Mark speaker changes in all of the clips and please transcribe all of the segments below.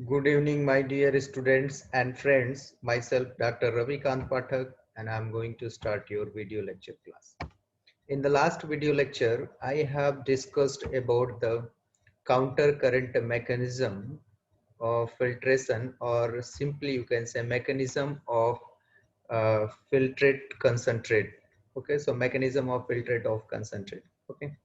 Speaker 1: Good evening, my dear students and friends. Myself, Dr. Ravikant Pathak, and I'm going to start your video lecture class. In the last video lecture, I have discussed about the counter current mechanism of filtration, or simply you can say mechanism of filtrate concentrate. Okay, so mechanism of filtrate of concentrate. Okay.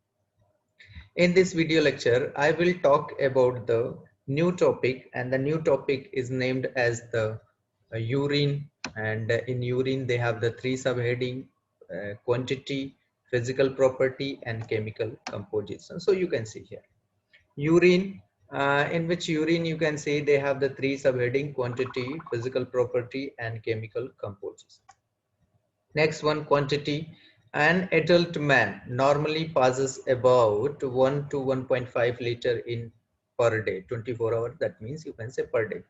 Speaker 1: In this video lecture, I will talk about the new topic, and the new topic is named as the urine. And in urine, they have the three subheading: quantity, physical property, and chemical composition. So you can see here urine, in which urine you can see they have the three subheading: quantity, physical property, and chemical composition. Next one, quantity. An adult man normally passes about 1 to 1.5 liter in per day, 24 hours. That means you can say per day.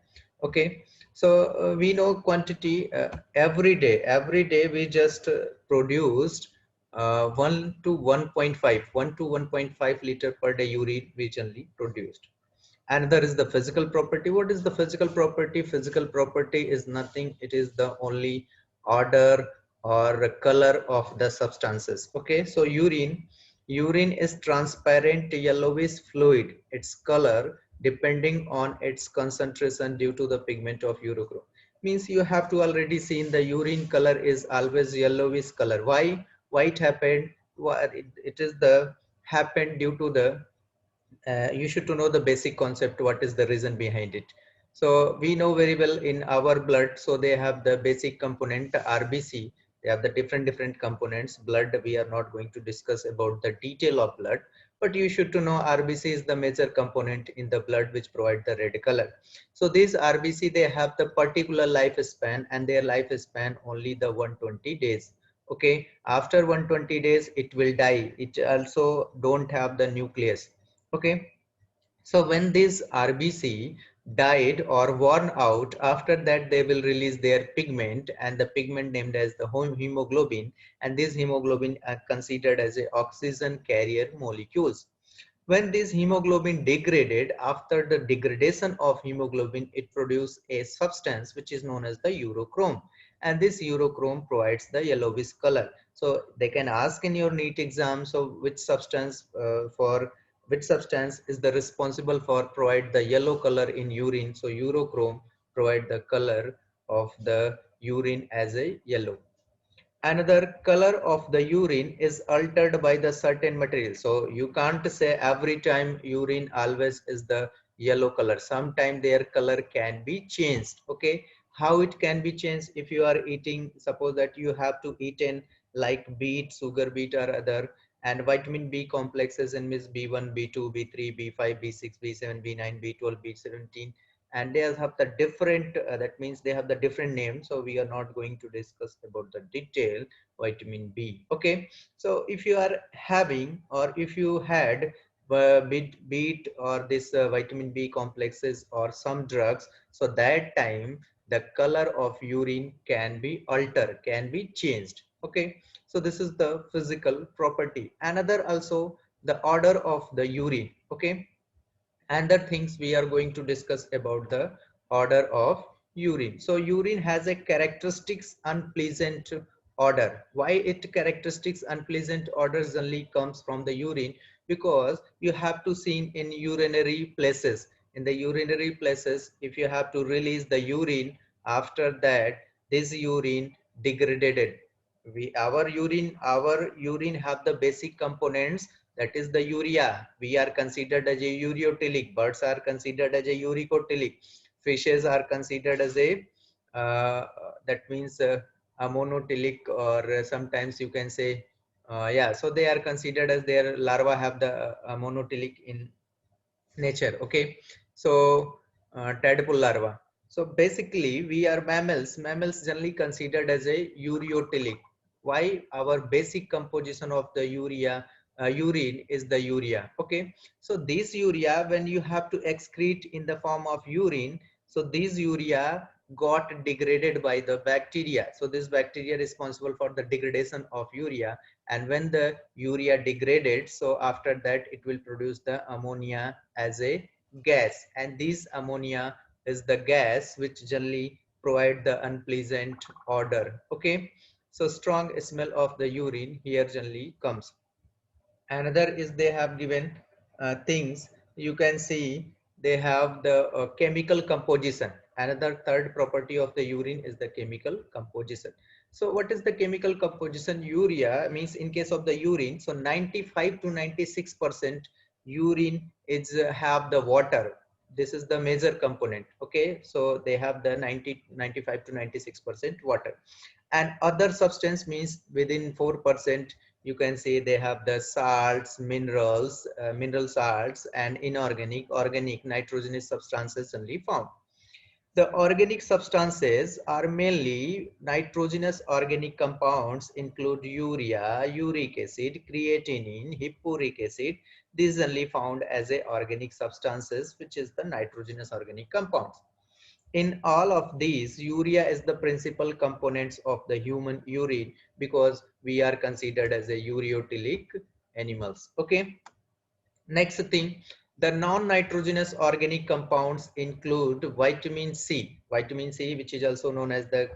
Speaker 1: Okay. So we know quantity every day we just produced 1 to 1.5, 1 to 1.5 liter per day urine we generally produced. Another is the physical property. What is the physical property? Physical property is nothing, it is the only order or color of the substances. Okay, so urine is transparent yellowish fluid. Its color depending on its concentration due to the pigment of urochrome. Means you have to already seen the urine color is always yellowish color. Why it happened? Why it is the happened due to the you should to know the basic concept, what is the reason behind it. So we know very well in our blood, so they have the basic component RBC. They have the different components. Blood, we are not going to discuss about the detail of blood, but you should to know RBC is the major component in the blood which provide the red color. So these RBC, they have the particular lifespan, and their lifespan only the 120 days. Okay, after 120 days it will die. It also don't have the nucleus. Okay, so when these RBC died or worn out, after that they will release their pigment, and the pigment named as the hemoglobin, and this hemoglobin are considered as a oxygen carrier molecules. When this hemoglobin degraded, after the degradation of hemoglobin, it produces a substance which is known as the urochrome, and this urochrome provides the yellowish color. So they can ask in your NEET exam, so which substance is the responsible for provide the yellow color in urine? So urochrome provide the color of the urine as a yellow. Another, color of the urine is altered by the certain material. So you can't say every time urine always is the yellow color. Sometimes their color can be changed. Okay, how it can be changed? If you are eating, suppose that you have to eat in like beet, sugar beet or other, and vitamin B complexes in Miss B1, B2, B3, B5, B6, B7, B9, B12, B17, and they have the different that means they have the different names. So we are not going to discuss about the detail vitamin B. Okay, so if you are having, or if you had beet or this vitamin B complexes or some drugs, so that time the color of urine can be altered, can be changed. Okay, so this is the physical property. Another also, the order of the urine. Okay, and the things we are going to discuss about the order of urine. So urine has a characteristics unpleasant odor. Why it characteristics unpleasant odor generally comes from the urine? Because you have to see in urinary places. In the urinary places, if you have to release the urine, after that this urine degraded. Our urine have the basic components, that is the urea. We are considered as a ureotelic. Birds are considered as a uricotelic. Fishes are considered as a uh, that means a monotelic, or sometimes you can say yeah, so they are considered as their larva have the monotelic in nature. Okay, so tadpole larva. So basically we are mammals generally considered as a ureotelic. Why? Our basic composition of the urine is the urea. Okay, so this urea, when you have to excrete in the form of urine, so this urea got degraded by the bacteria. So this bacteria responsible for the degradation of urea, and when the urea degraded, so after that it will produce the ammonia as a gas, and this ammonia is the gas which generally provide the unpleasant odor. Okay, so strong smell of the urine here generally comes. Another is they have given things, you can see they have the chemical composition. Another third property of the urine is the chemical composition. So what is the chemical composition? Urea means in case of the urine, so 95 to 96% urine is have the water. This is the major component. Okay, so they have the 95 to 96% water, and other substance means within 4%. You can see they have the salts, minerals, mineral salts, and inorganic, organic, nitrogenous substances only found. The organic substances are mainly nitrogenous organic compounds, include urea, uric acid, creatinine, hippuric acid. These only found as a organic substances, which is the nitrogenous organic compounds. In all of these, urea is the principal components of the human urine, because we are considered as a ureophilic animals. Okay, next thing, the non-nitrogenous organic compounds include vitamin C. Vitamin C, which is also known as the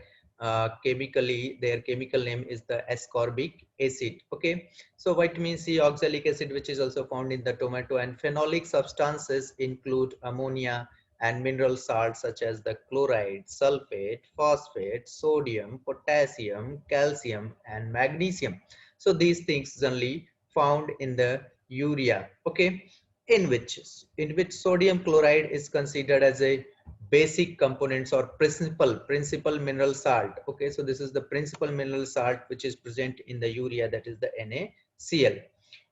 Speaker 1: chemically, their chemical name is the ascorbic acid. Okay, so vitamin C, oxalic acid, which is also found in the tomato, and phenolic substances include ammonia and mineral salts such as the chloride, sulfate, phosphate, sodium, potassium, calcium, and magnesium. So these things generally found in the urea. Okay, in which sodium chloride is considered as a basic components or principal mineral salt. Okay, so this is the principal mineral salt which is present in the urea, that is the NaCl.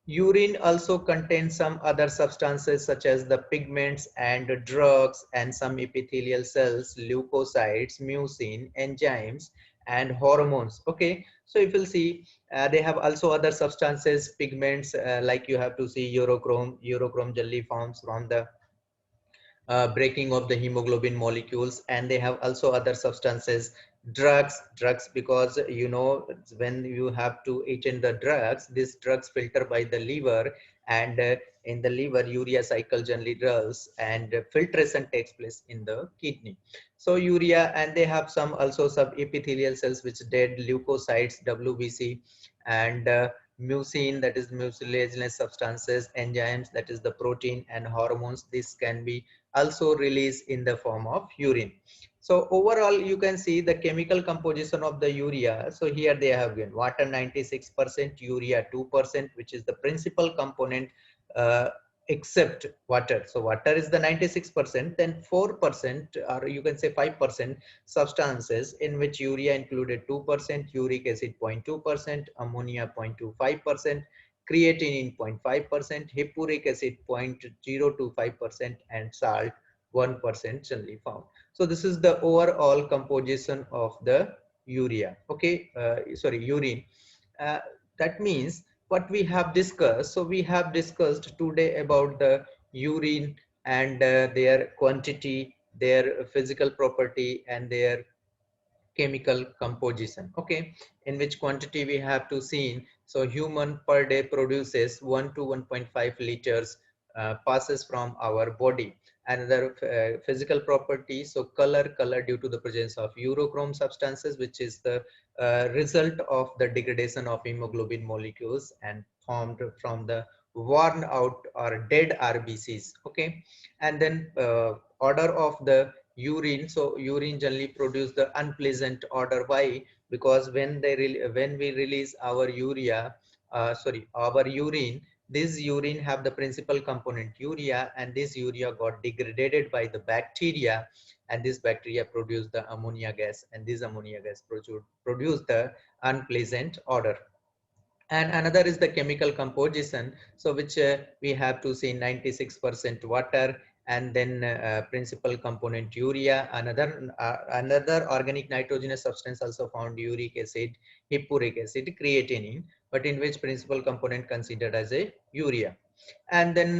Speaker 1: Urine also contains some other substances such as the pigments and drugs and some epithelial cells, leukocytes, mucin, enzymes, and hormones. Okay, so if you'll see, they have also other substances, pigments, like you have to see urochrome. Urochrome generally forms from the breaking of the hemoglobin molecules, and they have also other substances, drugs, because you know when you have to eat in the drugs, these drugs filter by the liver, and in the liver urea cycle generally does, and filtration takes place in the kidney. So urea, and they have some also sub epithelial cells which dead leukocytes, WBC, and mucin, that is mucilaginous substances, enzymes, that is the protein, and hormones. This can be also released in the form of urine. So overall, you can see the chemical composition of the urea. So here they have given water 96%, urea 2%, which is the principal component, uh, except water. So water is the 96%, then 4%, or you can say 5% substances, in which urea included 2%, uric acid 0.2%, ammonia 0.25%, creatinine 0.5%, hippuric acid 0.025%, and salt 1% generally found. So this is the overall composition of the urea. Okay, sorry, urine. Uh, that means what we have discussed. So we have discussed today about the urine and their quantity, their physical property, and their chemical composition. Okay, in which quantity we have to see. So human per day produces 1 to 1.5 liters, passes from our body. Another physical property, so color due to the presence of urochrome substances, which is the result of the degradation of hemoglobin molecules and formed from the worn out or dead RBCs. Okay, and then order of the urine. So urine generally produce the unpleasant odor. Why? Because when when we release our our urine, this urine have the principal component urea, and this urea got degraded by the bacteria, and this bacteria produce the ammonia gas, and this ammonia gas produce the unpleasant odor. And another is the chemical composition, so which we have to see 96% water, and then principal component urea. Another organic nitrogenous substance also found, uric acid, hippuric acid, creatinine, but in which principal component considered as a urea. And then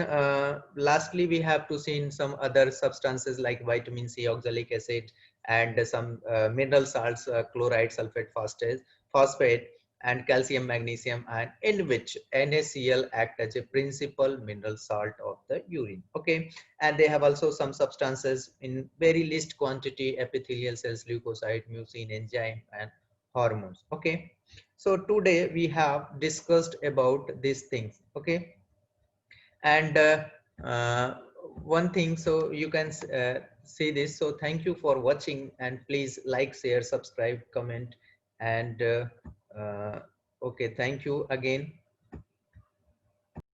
Speaker 1: lastly we have to see in some other substances like vitamin C, oxalic acid, and some mineral salts, chloride, sulfate, phosphate, and calcium, magnesium, and in which NaCl act as a principal mineral salt of the urine. Okay, and they have also some substances in very least quantity: epithelial cells, leukocyte, mucin, enzyme, and hormones. Okay, so today we have discussed about these things. Okay, and one thing, so you can see this. So thank you for watching, and please like, share, subscribe, comment, and okay, thank you again.